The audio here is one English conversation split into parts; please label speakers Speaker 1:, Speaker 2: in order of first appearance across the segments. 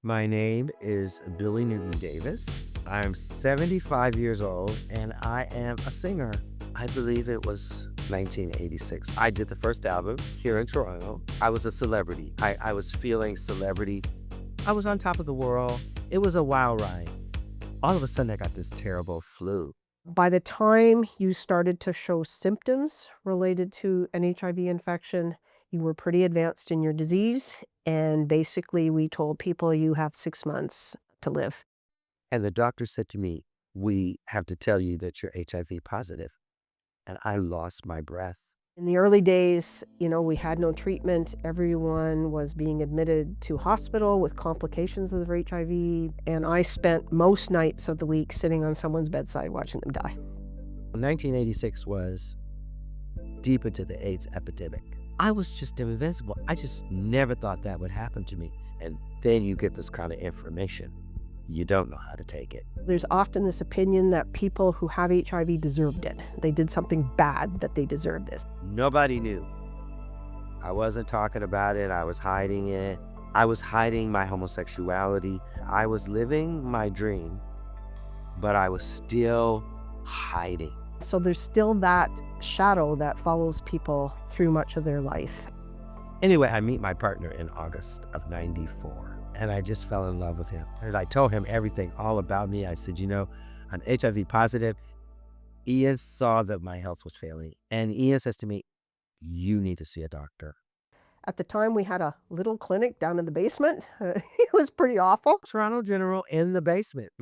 Speaker 1: My name is Billy Newton Davis. I'm 75 years old and I am a singer. I believe it was 1986. I did the first album here in Toronto. I was a celebrity. I was feeling celebrity. I was on top of the world. It was a wow ride. All of a sudden, I got this terrible flu.
Speaker 2: By the time you started to show symptoms related to an HIV infection, you were pretty advanced in your disease. And basically, we told people you have 6 months to live.
Speaker 1: And the doctor said to me, "We have to tell you that you're HIV positive." And I lost my breath.
Speaker 2: In the early days, we had no treatment. Everyone was being admitted to hospital with complications of HIV. And I spent most nights of the week sitting on someone's bedside watching them die.
Speaker 1: 1986 was deep into the AIDS epidemic. I was just invincible. I just never thought that would happen to me. And then you get this kind of information. You don't know how to take it.
Speaker 2: There's often this opinion that people who have HIV deserved it. They did something bad that they deserved this.
Speaker 1: Nobody knew. I wasn't talking about it. I was hiding it. I was hiding my homosexuality. I was living my dream, but I was still hiding.
Speaker 2: So there's still that shadow that follows people through much of their life.
Speaker 1: Anyway, I meet my partner in August of '94. And I just fell in love with him. And I told him everything, all about me. I said, I'm HIV positive. Ian saw that my health was failing. And Ian says to me, "You need to see a doctor."
Speaker 2: At the time, we had a little clinic down in the basement. It was pretty awful.
Speaker 1: Toronto General in the basement,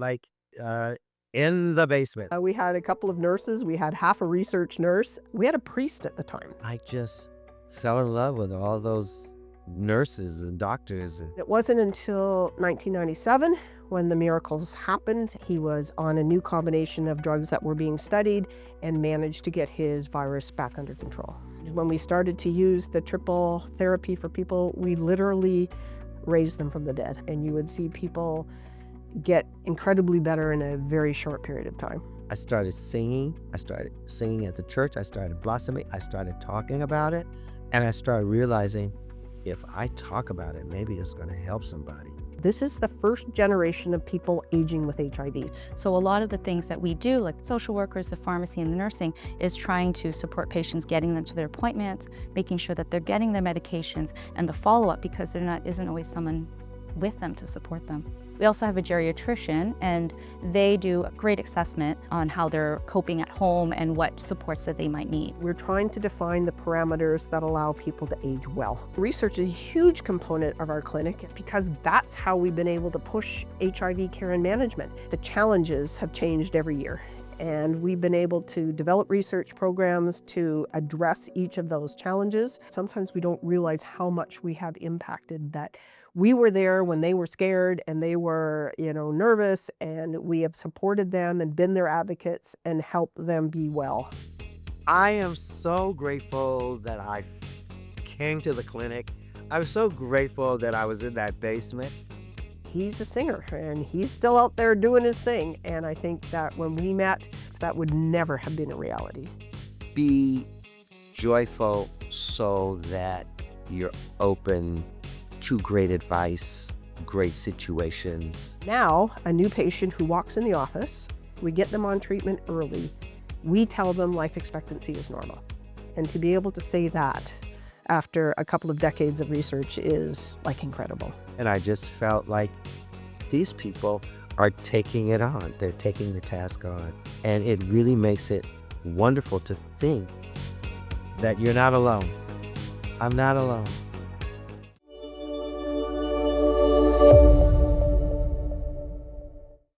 Speaker 1: in the basement.
Speaker 2: We had a couple of nurses. We had half a research nurse. We had a priest at the time.
Speaker 1: I just fell in love with all those nurses and doctors.
Speaker 2: It wasn't until 1997 when the miracles happened. He was on a new combination of drugs that were being studied and managed to get his virus back under control. When we started to use the triple therapy for people, we literally raised them from the dead. And you would see people get incredibly better in a very short period of time.
Speaker 1: I started singing. I started singing at the church. I started blossoming. I started talking about it. And I started realizing, if I talk about it, maybe it's going to help somebody.
Speaker 2: This is the first generation of people aging with HIV.
Speaker 3: So a lot of the things that we do, like social workers, the pharmacy, and the nursing, is trying to support patients, getting them to their appointments, making sure that they're getting their medications, and the follow-up, because there isn't always someone with them to support them. We also have a geriatrician, and they do a great assessment on how they're coping at home and what supports that they might need.
Speaker 2: We're trying to define the parameters that allow people to age well. Research is a huge component of our clinic because that's how we've been able to push HIV care and management. The challenges have changed every year, and we've been able to develop research programs to address each of those challenges. Sometimes we don't realize how much we have impacted that. We were there when they were scared and they were, nervous, and we have supported them and been their advocates and helped them be well.
Speaker 1: I am so grateful that I came to the clinic. I'm so grateful that I was in that basement.
Speaker 2: He's a singer and he's still out there doing his thing. And I think that when we met, that would never have been a reality.
Speaker 1: Be joyful so that you're open to great advice, great situations.
Speaker 2: Now, a new patient who walks in the office, we get them on treatment early. We tell them life expectancy is normal. And to be able to say that after a couple of decades of research is incredible.
Speaker 1: And I just felt like these people are taking it on. They're taking the task on. And it really makes it wonderful to think that you're not alone. I'm not alone.